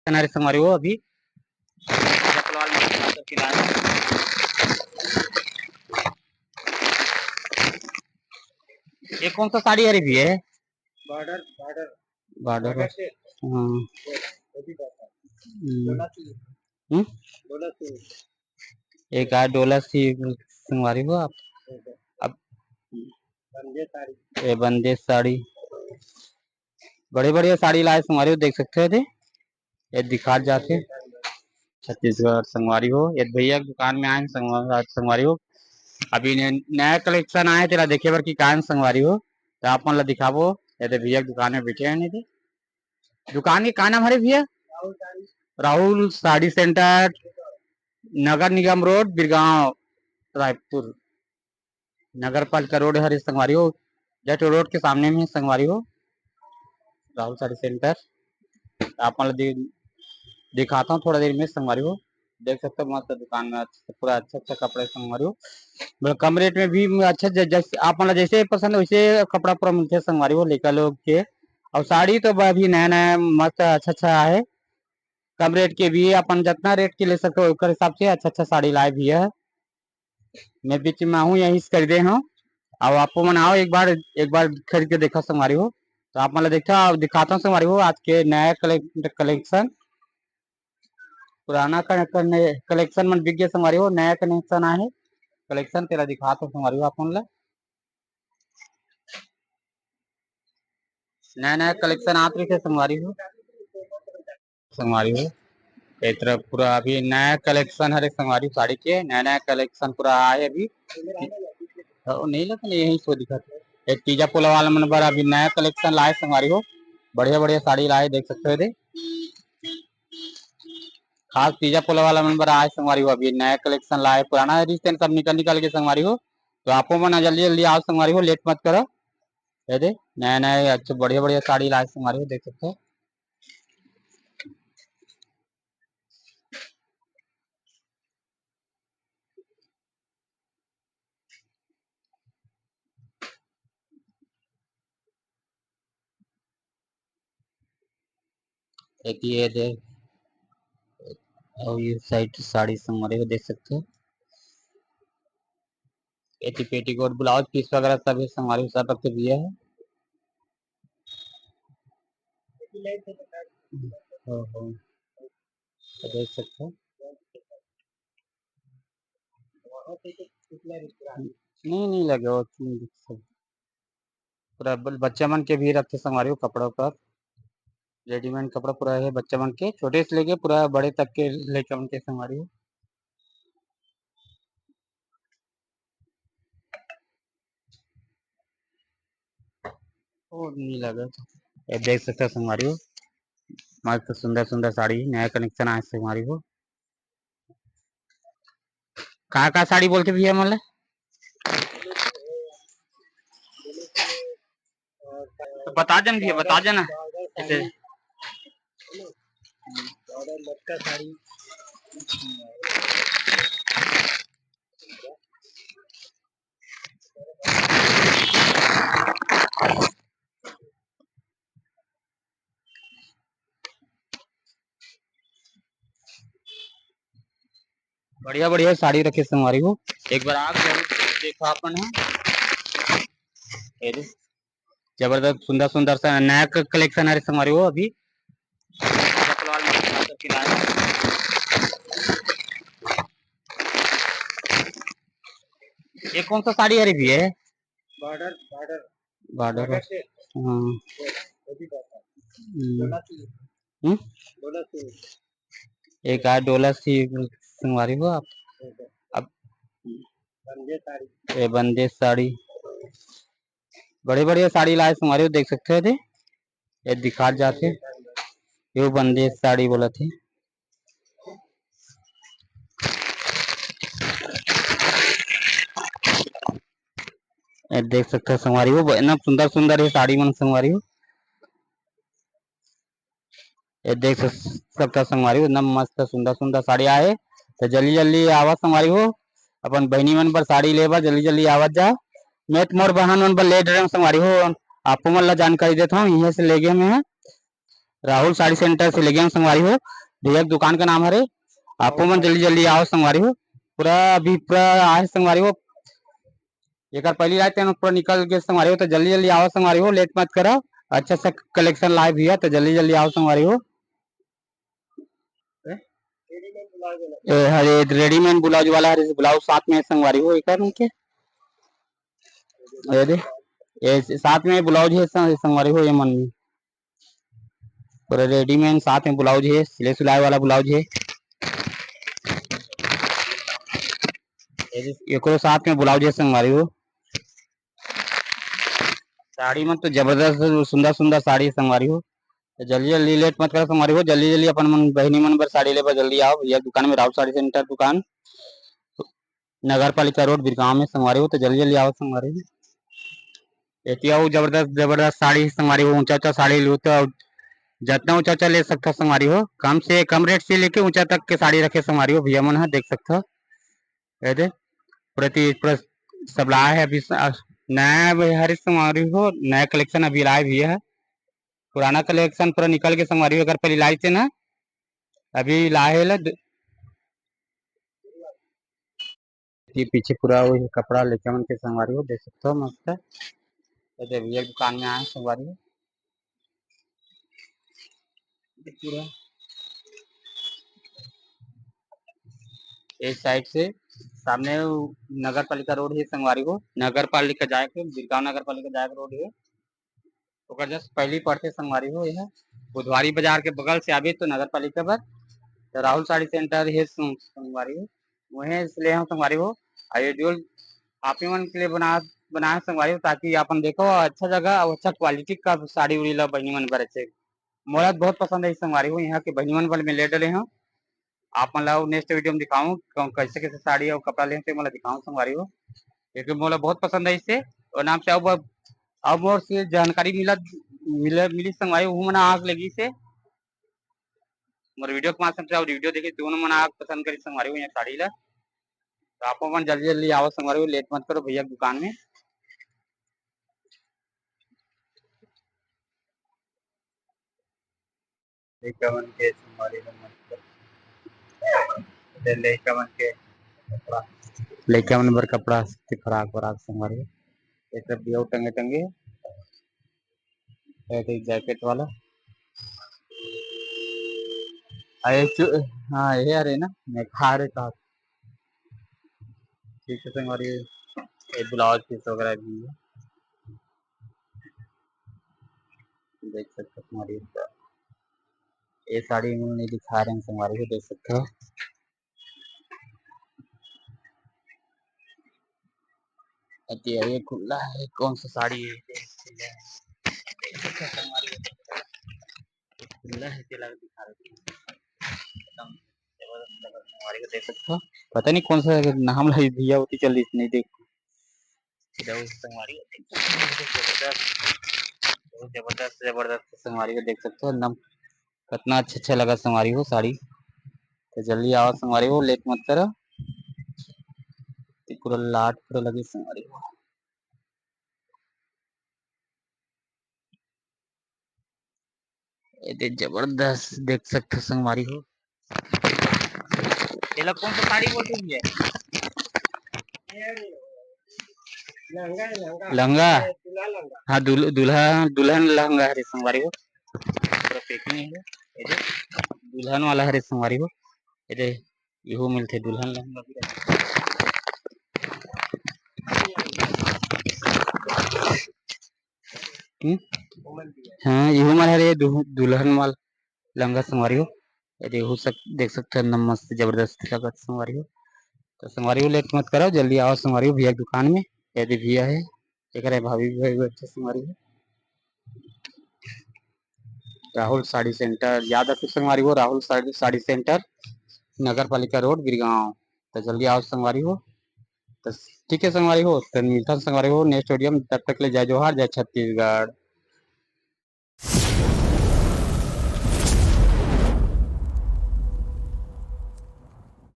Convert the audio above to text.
हमारे संगवारी हो अभी जपलवाल में खासकर किराया ये कौन सा साड़ी है भी है बॉर्डर बॉर्डर बॉर्डर बॉर्डर से हाँ डोला से एक आध डोला सी संगवारी हो आप अब बंदे साड़ी ये बंदेज साड़ी बड़े बड़े साड़ी लाए संगवारी हो देख सकते थे ये दिखा जाते छत्तीसगढ़ संगवारी हो ये भैया की दुकान में आए संगवारी हो अभी नया कलेक्शन आए तेरा देखे बर की कान संगवारी हो तो आप मन ला दिखाबो ये भैया की दुकान में बैठे हैं नहीं दुकान के का नाम हरे भैया राहुल साड़ी सेंटर नगर निगम रोड बिरगांव रायपुर नगर पालिका रोड हरे संगवारी हो जस्ट रोड के सामने में संगवारी हो राहुल साड़ी सेंटर आप दिखाता हूँ थोड़ा देर में संगवारी हो देख सकते हो मस्त दुकान में पूरा अच्छा कपड़े संगवारी हो कम रेट में भी अच्छा जैसे आप मतलब जैसे पसंद वैसे कपड़ा पूरा मिलते संगवारी हो लेकर लोग के और साड़ी तो अभी नया नया मस्त अच्छा है कम रेट के भी अपन जितना रेट के ले सकते हो उसके हिसाब से अच्छा साड़ी लाए भी है मैं बीच में हूँ यहीं से खरीदे हूँ और आपको मनाओ एक बार खरीद के देखो संगवारी हो तो आप मतलब देखा दिखाता हूँ संगवारी हो आज के नया कलेक्शन पुराना कलेक्शन मन बिक गया संगवारी हो नया कलेक्शन आए कलेक्शन तेरा दिखाता हूँ संगवारी हो आप मन नया कलेक्शन आप रखे संगवारी हो एक तरफ पूरा अभी नया कलेक्शन हर संगवारी साड़ी के नया कलेक्शन पूरा आए अभी नहीं लगता यही सो दिखा एक तीजा पोला वाला मन पर अभी नया कलेक्शन लाए संगवारी हो बढ़िया बढ़िया साड़ी लाए देख सकते हो खास तीजा पोला वाला मन पर आए संगवारी हो अभी नया कलेक्शन लाए पुराना रिश्ते सब निकल के संगवारी हो तो आपको मन जल्दी जल्दी आओ संगवारी हो लेट मत करो दे नया नया अच्छे बढ़िया बढ़िया साड़ी लाए संगवारी हो देख सकते हो एक ये दे और ये साइड साड़ी संगवारी हो देख सकते हो ये पेटीकोट ब्लाउज पीस वगैरह सभी संगवारी सब रखते दिए है देख सकते हो नहीं लगे वो पूरा बच्चा मन के भी रखते संगवारी हो कपड़ों पर रेडीमेड कपड़ा पूरा है बच्चा मन के छोटे से लेके पूरा बड़े तक के लेकर मन के संगवारी हो नहीं लगा ये देख सकते हो संगवारी हो मस्त सुंदर सुंदर साड़ी नया कनेक्शन आए संगवारी हो कहाँ साड़ी बोलते भैया मतलब तो बता देना भैया बता देना ऐसे लटका साड़ी बढ़िया बढ़िया साड़ी रखे संगवारी हो एक बार आप जरूर देखो अपन है जबरदस्त सुंदर सुंदर सा नया कलेक्शन है संगवारी हो अभी ये कौन सा साड़ी है भी है बॉर्डर बॉर्डर बॉर्डर से हाँ डोला से एक आध डोला सी संगवारी हो आप अब बंदे साड़ी ये बंदेज साड़ी बड़े बड़े साड़ी लाए संगवारी हो देख सकते थे ये दिखा जाते ये बंदेज साड़ी बोला थी ये देख सकते हो संगवारी हो इतना सुंदर सुंदर ये साड़ी मन संगवारी हो ये देख सकते हो संगवारी हो एकदम मस्त सुंदर सुंदर साड़ी आए तो जल्दी जल्दी आवत संगवारी हो अपन बहनी मन पर साड़ी लेबर जल्दी जल्दी आवत जा मैं मोर बहन मन पर ले रहे संगवारी हो आपको मन ला जानकारी देता हूँ यहीं से ले गए मैं राहुल साड़ी सेंटर से लेके संगवारी हो। भैया दुकान का नाम है। आपको मन जल्दी जल्दी आओ संगवारी हो। पूरा अभी पूरा आए संगवारी हो। एक पहली रात पूरा निकल के संगवारी हो, तो जल्दी जल्दी आओ संगवारी हो, लेट मत करो। अच्छा सा कलेक्शन लाए भैया, तो जल्दी जल्दी आओ संगवारी हो। हरे रेडीमेड ब्लाउज वाला हरे ब्लाउज साथ में संगवारी हो एक उनके ये साथ में ब्लाउज है संगवारी हो। ये मन में पूरा रेडीमेड साथ में ब्लाउज है, सिले सिलाई वाला ब्लाउज है। एक साथ में ब्लाउज है संगवारी हो। साड़ी में तो जबरदस्त सुंदर सुंदर साड़ी संगवारी हो। तो जल्दी जल्दी लेट मत करो संगवारी हो। जल्दी जल्दी अपन मन बहनी मन पर साड़ी ले जल्दी आओ भैया दुकान में। राहुल साड़ी सेंटर दुकान, नगर पालिका रोड, बिरगांव में संगवारी हो। तो जल्दी जल्दी आओ संगवारी हो। जबरदस्त जबरदस्त साड़ी संगवारी हो। ऊंचा ऊंचा साड़ी लो तो जितना ऊंचा ऊंचा ले सकते हो संगवारी हो। कम से कम रेट से लेके ऊंचा तक के साड़ी रखे संगवारी हो। भैया मन है देख सकते हो। प्रति सब लाए है अभी नया हर संगवारी हो। नया कलेक्शन अभी लाए भी है। पुराना कलेक्शन पूरा निकल के संगवारी हो। अगर पहले लाई थे ना, अभी लाए ये पीछे पूरा वही कपड़ा लेके मन के संगवारी हो देख सकते हो। मस्त है। भैया दुकान में आए संगवारी हो। पूरा एक साइड से सामने नगर पालिका रोड है संगवारी हो। नगर पालिका जाके बिरगांव नगर पालिका जाके रोड है। तो जस्ट पहली पड़ते संगवारी हो। यह बुधवारी बाजार के बगल से आवे तो नगर पालिका पर तो राहुल साड़ी सेंटर है संगवारी हो। वहीं इसलिए हम संगवारी हो आयोजन आप ही मन के लिए बनाए संगवारी हो, ताकि अपन देखो अच्छा जगह और अच्छा क्वालिटी का साड़ी उड़ी ला बहनी मन पर अच्छे। मोला बहुत पसंद है संगवारी हो। यहाँ के बहनी मन पर मैं ले डले हूँ। आप मतलब नेक्स्ट वीडियो में दिखाऊं कैसे कैसे साड़ी और कपड़ा लेते मतलब दिखाऊं संगवारी हो, क्योंकि मोला बहुत पसंद है इससे। और नाम से अब और से जानकारी मिली संगवारी हूँ मना आग लगी से मोर वीडियो के माध्यम से और वीडियो देखे दोनों मना आग पसंद करी संगवारी हूँ यहाँ साड़ी ला। तो आप मन जल्दी जल्दी आओ संगवारी हो, लेट मत करो भैया दुकान में। लड़का मन के संगवारी लड़का मन के लड़का मन बर कपड़ा फराक फराक संगवारी हो। एक दिया टंगे टंगे जैकेट वाला हाँ ये अरे ना मैं खा रहे था। ठीक है संगवारी ब्लाउज पीस वगैरह भी है देख सकते हो संगवारी। ये साड़ी नहीं दिखा रहे हैं संगवारी को देख सकते हो। ये खुला है कौन सा साड़ी है खुला है दिखा रहे एकदम संगवारी को देख सकते हो। पता नहीं कौन सा नाम है भैया होती जल्दी नहीं देख संगवारी जबरदस्त जबरदस्त संगवारी को देख सकते हो। एकदम कितना अच्छा अच्छा लगा संगवारी हो साड़ी। तो जल्दी आओ संगवारी हो, लेट मत करो। पूरा लाट पूरा लगी संगवारी हो। ये जबरदस्त देख सकते हो संगवारी हो। ये लोग कौन सा साड़ी बोलते हैं? लहंगा हाँ दुल्हन लहंगा हरे संगवारी हो। पूरा पैकिंग है ये दुल्हन वाला हरे संगवारी हो। ये इहो मिलते दुल्हन लहंगा भी हाँ इहो माल हरे दुल्हन माल लहंगा संगवारी हो। ये देख सकते हैं मस्त जबरदस्त लगत संगवारी हो। तो संगवारी हो लेट मत करो, जल्दी आओ संगवारी हो भैया दुकान में। यदि भैया है एक भाभी भी अच्छे संगवारी हो। राहुल साड़ी सेंटर याद रखो संगवारी हो। राहुल साड़ी सेंटर नगर पालिका रोड बिरगांव। तो जल्दी आओ संगवारी हो। तो ठीक है संगवारी हो, तो मिलता संगवारी हो नेक्स्ट वीडियो में। तब तक ले जय जोहार जय छत्तीसगढ़।